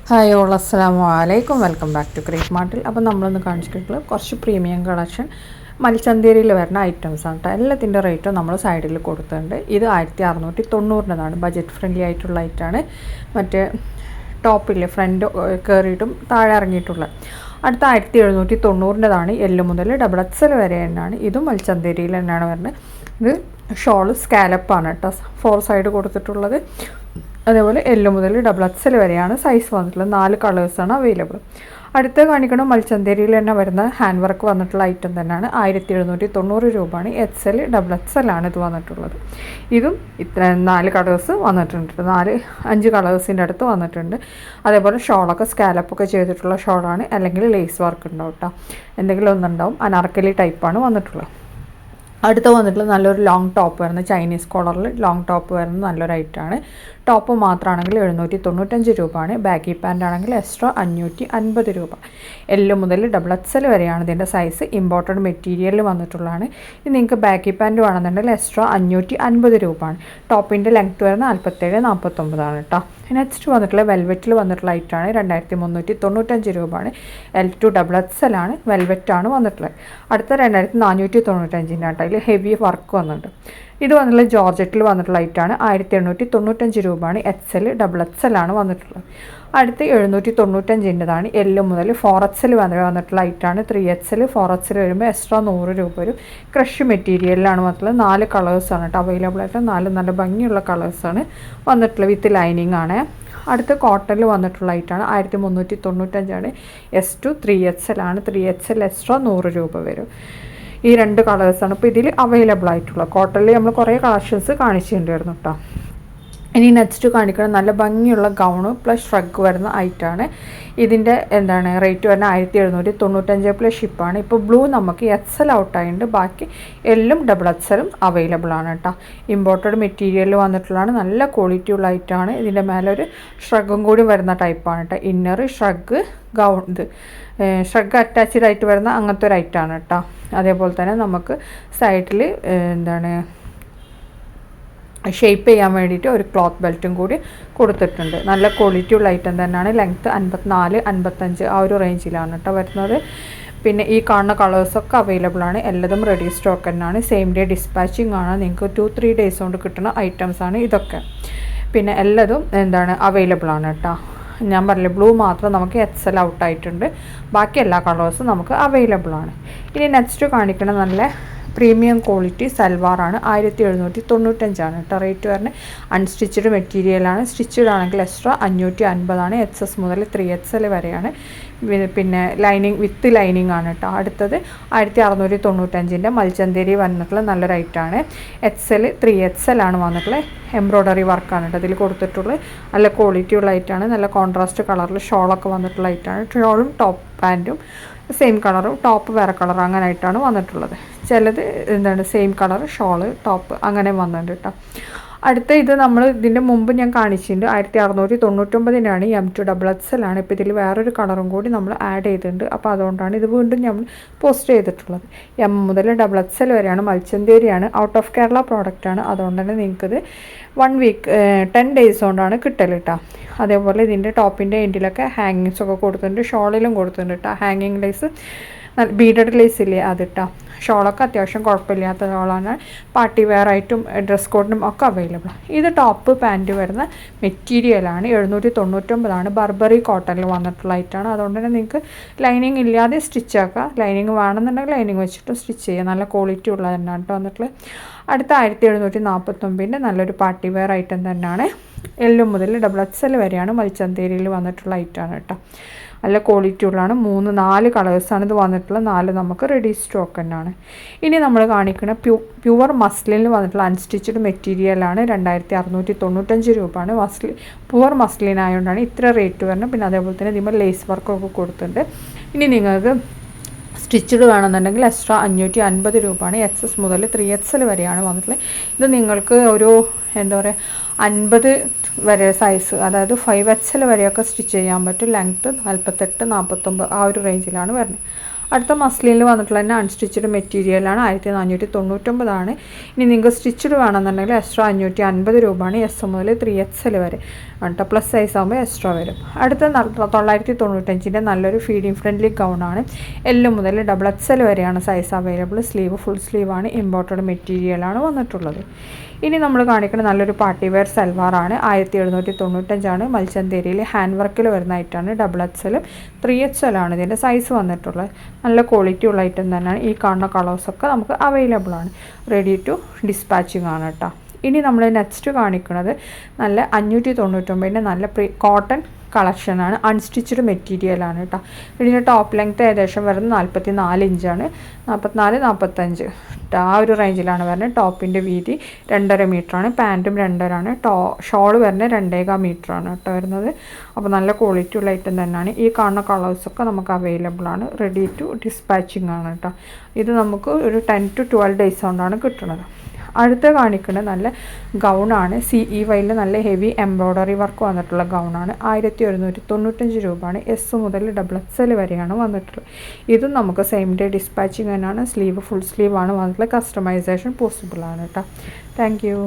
Hi all അസ്സലാമു അലൈക്കും, welcome back to crate മാർട്ടിൽ. അപ്പോൾ നമ്മളൊന്ന് കാണിച്ചിട്ടുള്ളത് കുറച്ച് പ്രീമിയം കളക്ഷൻ മൽച്ചന്തേരിയിൽ വരുന്ന ഐറ്റംസ് ആണ് കേട്ടോ. എല്ലാത്തിൻ്റെ റേറ്റും നമ്മൾ സൈഡിൽ കൊടുത്തിട്ടുണ്ട്. ഇത് 1690-താണ്, ബഡ്ജറ്റ് ഫ്രണ്ട്ലി ആയിട്ടുള്ള ഐറ്റാണ്. മറ്റേ ടോപ്പിൽ ഫ്രണ്ട് കയറിയിട്ടും താഴെ ഇറങ്ങിയിട്ടുള്ളത്. അടുത്ത 1790-താണ്, എല്ല് മുതൽ ഡബിൾ എക്സൽ വരെ തന്നെയാണ്. ഇതും മൽച്ചന്തേരിയിൽ തന്നെയാണ് വരുന്നത്. ഇത് ഷോള് സ്കാലപ്പാണ് കേട്ടോ, 4 സൈഡ് കൊടുത്തിട്ടുള്ളത്. അതേപോലെ എല്ല് മുതൽ ഡബിൾ എക്സൽ വരെയാണ് സൈസ് വന്നിട്ടുള്ളത്. 4 കളേഴ്സാണ് അവൈലബിൾ. അടുത്ത് കാണിക്കണം മൽച്ചന്തേരിയിൽ തന്നെ വരുന്ന ഹാൻഡ് വർക്ക് വന്നിട്ടുള്ള ഐറ്റം തന്നെയാണ്. 1790 രൂപയാണ്. എക്സൽ ഡബിൾ എക്സലാണ് ഇത് വന്നിട്ടുള്ളത്. ഇതും ഇത്ര 4 കളേഴ്സ് വന്നിട്ടുണ്ട്, 5 കളേഴ്സിൻ്റെ അടുത്ത് വന്നിട്ടുണ്ട്. അതേപോലെ ഷോളൊക്കെ സ്കാലപ്പൊക്കെ ചെയ്തിട്ടുള്ള ഷോളാണ്, അല്ലെങ്കിൽ ലേസ് വർക്ക് ഉണ്ടാവും കേട്ടോ, എന്തെങ്കിലും ഒന്നുണ്ടാവും. അനാർക്കലി ടൈപ്പാണ് വന്നിട്ടുള്ളത്. അടുത്ത് വന്നിട്ടുള്ള നല്ലൊരു ലോങ് ടോപ്പ് വരുന്ന ചൈനീസ് കോളറിൽ ലോങ് ടോപ്പ് വരുന്ന നല്ലൊരു ഐറ്റമാണ്. ടോപ്പ് മാത്രമാണെങ്കിൽ 795 രൂപയാണ്. ബാഗി പാൻ്റ് ആണെങ്കിൽ എക്സ്ട്രാ 550 രൂപ. എല്ല് മുതൽ ഡബിൾ എക്സൽ വരെയാണ് ഇതിൻ്റെ സൈസ്. ഇമ്പോർട്ടഡ് മെറ്റീരിയൽ വന്നിട്ടുള്ളതാണ്. ഇത് നിങ്ങൾക്ക് ബാഗി പാൻറ്റ് വേണമെന്നുണ്ടെങ്കിൽ എക്സ്ട്രാ 550 രൂപയാണ്. ടോപ്പിൻ്റെ ലെങ്ത്ത് വരുന്ന 47-49 കേട്ടോ. നെക്സ്റ്റ് വന്നിട്ടുള്ള വെൽവെറ്റിൽ വന്നിട്ടുള്ള ഐറ്റാണ്. 2395 രൂപയാണ്. L2 ഡബിൾ എക്സൽ ആണ്, വെൽവെറ്റാണ് വന്നിട്ടുള്ളത്. അടുത്ത 2495 കേട്ടോ. അതിൽ ഹെവി വർക്ക് വന്നിട്ടുണ്ട്. ഇത് വന്നിട്ടുള്ള ജോർജറ്റിൽ വന്നിട്ടുള്ള ഐറ്റാണ്. 1895 രൂപയാണ്. എക്സൽ ഡബിൾ എക്സൽ ആണ് വന്നിട്ടുള്ളത്. അടുത്ത് 795-താണ്. എല്ല് മുതൽ 4 എക്സൽ വന്നിട്ടുള്ള ഐറ്റാണ്. 3 എക്സൽ 4 എക്സൽ വരുമ്പോൾ എക്സ്ട്രാ 100 രൂപ വരും. ക്രഷ് മെറ്റീരിയലിലാണ് വന്നിട്ടുള്ളത്. 4 കളേഴ്സാണ് കേട്ടോ അവൈലബിൾ ആയിട്ട്. 4 നല്ല ഭംഗിയുള്ള കളേഴ്സാണ് വന്നിട്ടുള്ളത്, വിത്ത് ലൈനിങ് ആണ്. അടുത്ത് കോട്ടണിൽ വന്നിട്ടുള്ള ഐറ്റാണ്. 1395-ആണ്. S2 3 എക്സൽ ആണ്. 3 എക്സൽ എക്സ്ട്രാ 100 രൂപ വരും. ഈ 2 കളേഴ്സാണ് ഇപ്പോൾ ഇതിൽ അവൈലബിൾ ആയിട്ടുള്ളത്. കോട്ടണിൽ നമ്മൾ കുറേ കളക്ഷൻസ് കാണിച്ചിട്ടുണ്ടായിരുന്നു കേട്ടോ. ഇനി നെക്സ്റ്റ് കാണിക്കണം നല്ല ഭംഗിയുള്ള ഗൗണ് പ്ലസ് ഷ്രഗ് വരുന്ന ഐറ്റാണ്. ഇതിൻ്റെ റേറ്റ് വരുന്നത് 1795 പ്ലസ് ഷിപ്പാണ്. ഇപ്പോൾ ബ്ലൂ നമുക്ക് എക്സൽ ഔട്ടായിട്ടുണ്ട്, ബാക്കി എല്ലും ഡബിൾ എക്സലും അവൈലബിൾ ആണ് കേട്ടോ. ഇമ്പോർട്ടഡ് മെറ്റീരിയൽ വന്നിട്ടുള്ളതാണ്, നല്ല ക്വാളിറ്റി ഉള്ള ഐറ്റാണ്. ഇതിൻ്റെ മേലെ ഒരു ഷ്രഗും കൂടി വരുന്ന ടൈപ്പാണ് കേട്ടോ. ഇന്നർ ഷ്രഗ് ഗൗൺ, ഇത് ഷ്രഗ് അറ്റാച്ച്ഡ് ആയിട്ട് വരുന്ന അങ്ങനത്തെ ഒരു ഐറ്റാണ് കേട്ടോ. അതേപോലെ തന്നെ നമുക്ക് സൈഡിൽ ഷേപ്പ് ചെയ്യാൻ വേണ്ടിയിട്ട് ഒരു ക്ലോത്ത് ബെൽറ്റും കൂടി കൊടുത്തിട്ടുണ്ട്. നല്ല ക്വാളിറ്റി ഉള്ള ഐറ്റം തന്നെയാണ്. ലെങ്ത്ത് 54-55 ആ ഒരു റേഞ്ചിലാണ് കേട്ടോ വരുന്നത്. പിന്നെ ഈ കാണുന്ന കളേഴ്സൊക്കെ അവൈലബിൾ ആണ്. എല്ലാതും റെഡി സ്റ്റോക്ക് തന്നെയാണ്. സെയിം ഡേ ഡിസ്പാച്ചിങ് ആണ്. നിങ്ങൾക്ക് 2-3 ഡേയ്സ് കൊണ്ട് കിട്ടുന്ന ഐറ്റംസാണ് ഇതൊക്കെ. പിന്നെ എല്ലാതും അവൈലബിൾ ആണ് കേട്ടോ. ഞാൻ പറഞ്ഞില്ല, ബ്ലൂ മാത്രം നമുക്ക് എക്സൽ ഔട്ടായിട്ടുണ്ട്, ബാക്കി എല്ലാ കളേഴ്സും നമുക്ക് അവൈലബിൾ ആണ്. ഇനി നെക്സ്റ്റ് കാണിക്കണം നല്ല പ്രീമിയം ക്വാളിറ്റി സൽവാറാണ്. 1795-ആണ് കേട്ടോ റേറ്റ് വരുന്നത്. അൺസ്റ്റിച്ചഡ് മെറ്റീരിയലാണ്. സ്റ്റിച്ചഡ് ആണെങ്കിൽ എക്സ്ട്രാ 550-ആണ്. എക്സസ് മുതൽ 3 എക്സൽ വരെയാണ്. പിന്നെ ലൈനിങ് വിത്ത് ലൈനിങ് ആണ് കേട്ടോ. അടുത്തത് 1695-ൻ്റെ മൽച്ചന്തേരി വന്നിട്ടുള്ള നല്ലൊരു ഐറ്റാണ്. എക്സൽ 3 എക്സൽ ആണ് വന്നിട്ടുള്ളത്. എംബ്രോയ്ഡറി വർക്കാണ് കേട്ടോ ഇതിൽ കൊടുത്തിട്ടുള്ളത്. നല്ല ക്വാളിറ്റി ഉള്ള ഐറ്റാണ്. നല്ല കോൺട്രാസ്റ്റ് കളറിൽ ഷോളൊക്കെ വന്നിട്ടുള്ള ഐറ്റാണ്. ഷോളും ടോപ്പ് പാൻറ്റും സെയിം കളറും ടോപ്പ് വേറെ കളർ അങ്ങനെ ആയിട്ടാണ് വന്നിട്ടുള്ളത്. ചിലത് സെയിം കളർ ഷോള് ടോപ്പ് അങ്ങനെ വന്നിട്ടുണ്ട് കേട്ടോ. അടുത്ത ഇത് നമ്മൾ ഇതിൻ്റെ മുമ്പ് ഞാൻ കാണിച്ചിട്ടുണ്ട്. 1699-നാണ്. M2 ഡബിൾ എക്സൽ ആണ്. ഇപ്പോൾ ഇതിൽ വേറൊരു കളറും കൂടി നമ്മൾ ആഡ് ചെയ്തിട്ടുണ്ട്. അപ്പോൾ അതുകൊണ്ടാണ് ഇത് വീണ്ടും നമ്മൾ പോസ്റ്റ് ചെയ്തിട്ടുള്ളത്. M മുതൽ ഡബിൾ എക്സൽ വരെയാണ്. മൽച്ചന്തേരിയാണ്. ഔട്ട് ഓഫ് കേരള പ്രോഡക്റ്റാണ്. അതുകൊണ്ട് തന്നെ നിങ്ങൾക്കിത് 1 വീക്ക് 10 ഡേയ്സ് കൊണ്ടാണ് കിട്ടൽ കേട്ടോ. അതേപോലെ ഇതിൻ്റെ ടോപ്പിൻ്റെ എൻഡിലൊക്കെ ഹാങ്ങിങ്സൊക്കെ കൊടുത്തിട്ടുണ്ട്. ഷോളിലും കൊടുത്തിട്ടുണ്ട് കേട്ടോ. ഹാങ്ങിങ് ലേസ്, ബീഡഡ് ലേസ് ഇല്ലേ അതിട്ടാ. ഷോളൊക്കെ അത്യാവശ്യം കുഴപ്പമില്ലാത്ത ഷോളാണ്. പാർട്ടി വെയർ ആയിട്ടും ഡ്രസ് കോഡിനും ഒക്കെ അവൈലബിൾ. ഇത് ടോപ്പ് പാൻറ്റ് വരുന്ന മെറ്റീരിയലാണ്. 799-ആണ്. ബർബറി കോട്ടണിൽ വന്നിട്ടുള്ള ഐറ്റാണ്. അതുകൊണ്ട് തന്നെ നിങ്ങൾക്ക് ലൈനിങ് ഇല്ലാതെ സ്റ്റിച്ച് ആക്കാം. ലൈനിങ് വേണമെന്നുണ്ടെങ്കിൽ ലൈനിങ് വെച്ചിട്ട് സ്റ്റിച്ച് ചെയ്യുക. നല്ല ക്വാളിറ്റി ഉള്ളത് തന്നെയാണ് കേട്ടോ വന്നിട്ടുള്ളത്. അടുത്ത 1749-ൻ്റെ നല്ലൊരു പാർട്ടി വെയർ ഐറ്റം തന്നെയാണ്. എല്ല് മുതൽ ഡബിൾ എക്സൽ വരെയാണ് മൽച്ചന്തേരിയിൽ വന്നിട്ടുള്ള ഐറ്റാണ് കേട്ടോ. നല്ല ക്വാളിറ്റി ഉള്ളതാണ്. 3-4 കളേഴ്സാണ് ഇത് വന്നിട്ടുള്ള. 4 നമുക്ക് റെഡി സ്റ്റോക്ക് തന്നെയാണ്. ഇനി നമ്മൾ കാണിക്കുന്ന പ്യുവർ മസ്ലിനിൽ വന്നിട്ടുള്ള അൺസ്റ്റിച്ചഡ് മെറ്റീരിയലാണ്. 2695 രൂപയാണ്. പ്യുവർ മസ്ലിൻ ആയതുകൊണ്ടാണ് ഇത്ര റേറ്റ് വരുന്നത്. പിന്നെ അതേപോലെ തന്നെ ഇതിമ്പോൾ ലേസ് വർക്കൊക്കെ കൊടുത്തിട്ടുണ്ട്. ഇനി നിങ്ങൾക്ക് സ്റ്റിച്ചഡ് വേണമെന്നുണ്ടെങ്കിൽ എക്സ്ട്രാ 550 രൂപയാണ്. എക്സസ് മുതൽ 3 എക്സൽ വരെയാണ് വന്നിട്ടുള്ളത്. ഇത് നിങ്ങൾക്ക് ഒരു 50 വരെ സൈസ്, അതായത് 5 എക്സൽ വരെയൊക്കെ സ്റ്റിച്ച് ചെയ്യാൻ പറ്റും. ലെങ്ത്ത് 48-49 ആ ഒരു റേഞ്ചിലാണ് വരുന്നത്. അടുത്ത മസ്ലിനിൽ വന്നിട്ടുള്ള തന്നെ അൺസ്റ്റിച്ചഡ് മെറ്റീരിയലാണ്, 1499. ഇനി നിങ്ങൾക്ക് സ്റ്റിച്ചഡ് വേണമെന്നുണ്ടെങ്കിൽ എക്സ്ട്രാ 550 രൂപയാണ്. എസ് മുതൽ 3XL വരെ കേട്ടോ. പ്ലസ് സൈസ് ആകുമ്പോൾ എക്സ്ട്രാ വരും. അടുത്ത 995ൻ്റെ നല്ലൊരു ഫീഡിങ് ഫ്രണ്ട്ലി ഗൗണാണ്. L മുതൽ XXL വരെയാണ് സൈസ് അവൈലബിൾ. സ്ലീവ് ഫുൾ സ്ലീവാണ്, ഇമ്പോർട്ടഡ് മെറ്റീരിയലാണ് വന്നിട്ടുള്ളത്. ഇനി നമ്മൾ കാണിക്കുന്ന നല്ലൊരു പാർട്ടി വെയർ സൽവാറാണ്. 1795 മൽച്ചന്തേരിയിൽ ഹാൻഡ് വർക്കിൽ വരുന്ന ഐറ്റാണ്. XXL 3XL ആണ് ഇതിൻ്റെ സൈസ് വന്നിട്ടുള്ളത്. നല്ല ക്വാളിറ്റി ഉള്ള ഐറ്റം തന്നെയാണ്. ഈ കാണുന്ന കളേഴ്സൊക്കെ നമുക്ക് അവൈലബിൾ ആണ്. റെഡി ടു ഡിസ്പാച്ചിങ് ആണ് കേട്ടോ. ഇനി നമ്മൾ നെക്സ്റ്റ് കാണിക്കുന്നത് നല്ല 599ൻ്റെ നല്ല കോട്ടൺ കളക്ഷനാണ്. അൺസ്റ്റിച്ചഡ് മെറ്റീരിയലാണ് കേട്ടോ. ഇതിൻ്റെ ടോപ്പ് ലെങ്ത്ത് ഏകദേശം വരുന്നത് 44 ഇഞ്ചാണ്. 44-45 ആ ഒരു റേഞ്ചിലാണ് വരുന്നത്. ടോപ്പിൻ്റെ വീതി 2.5 മീറ്ററാണ്. പാൻറ്റും 2.5 ആണ്. ഷോൾ വരുന്നത് 2.25 മീറ്ററാണ് കേട്ടോ വരുന്നത്. അപ്പോൾ നല്ല ക്വാളിറ്റി ഉള്ള ഐറ്റം തന്നെയാണ്. ഈ കാണുന്ന കളേഴ്സൊക്കെ നമുക്ക് അവൈലബിൾ ആണ്. റെഡി ടു ഡിസ്പാച്ചിങ് ആണ് കേട്ടോ. ഇത് നമുക്ക് ഒരു 10 to 12 ഡേയ്സ് കൊണ്ടാണ് കിട്ടുന്നത്. അടുത്ത കാണിക്കുന്നത് നല്ല ഗൗണാണ്. CEYയിൽ നല്ല ഹെവി എംബ്രോയ്ഡറി വർക്ക് വന്നിട്ടുള്ള ഗൗണാണ്. 1195 രൂപയാണ്. S മുതൽ XXL വരെയാണ് വന്നിട്ടുള്ളത്. ഇതും നമുക്ക് സെയിം ഡേ ഡിസ്പാച്ചിങ് തന്നെയാണ്. സ്ലീവ് ഫുൾ സ്ലീവാണ് വന്നിട്ടുള്ളത്. കസ്റ്റമൈസേഷൻ പോസിബിൾ ആണ് കേട്ടോ. Thank you.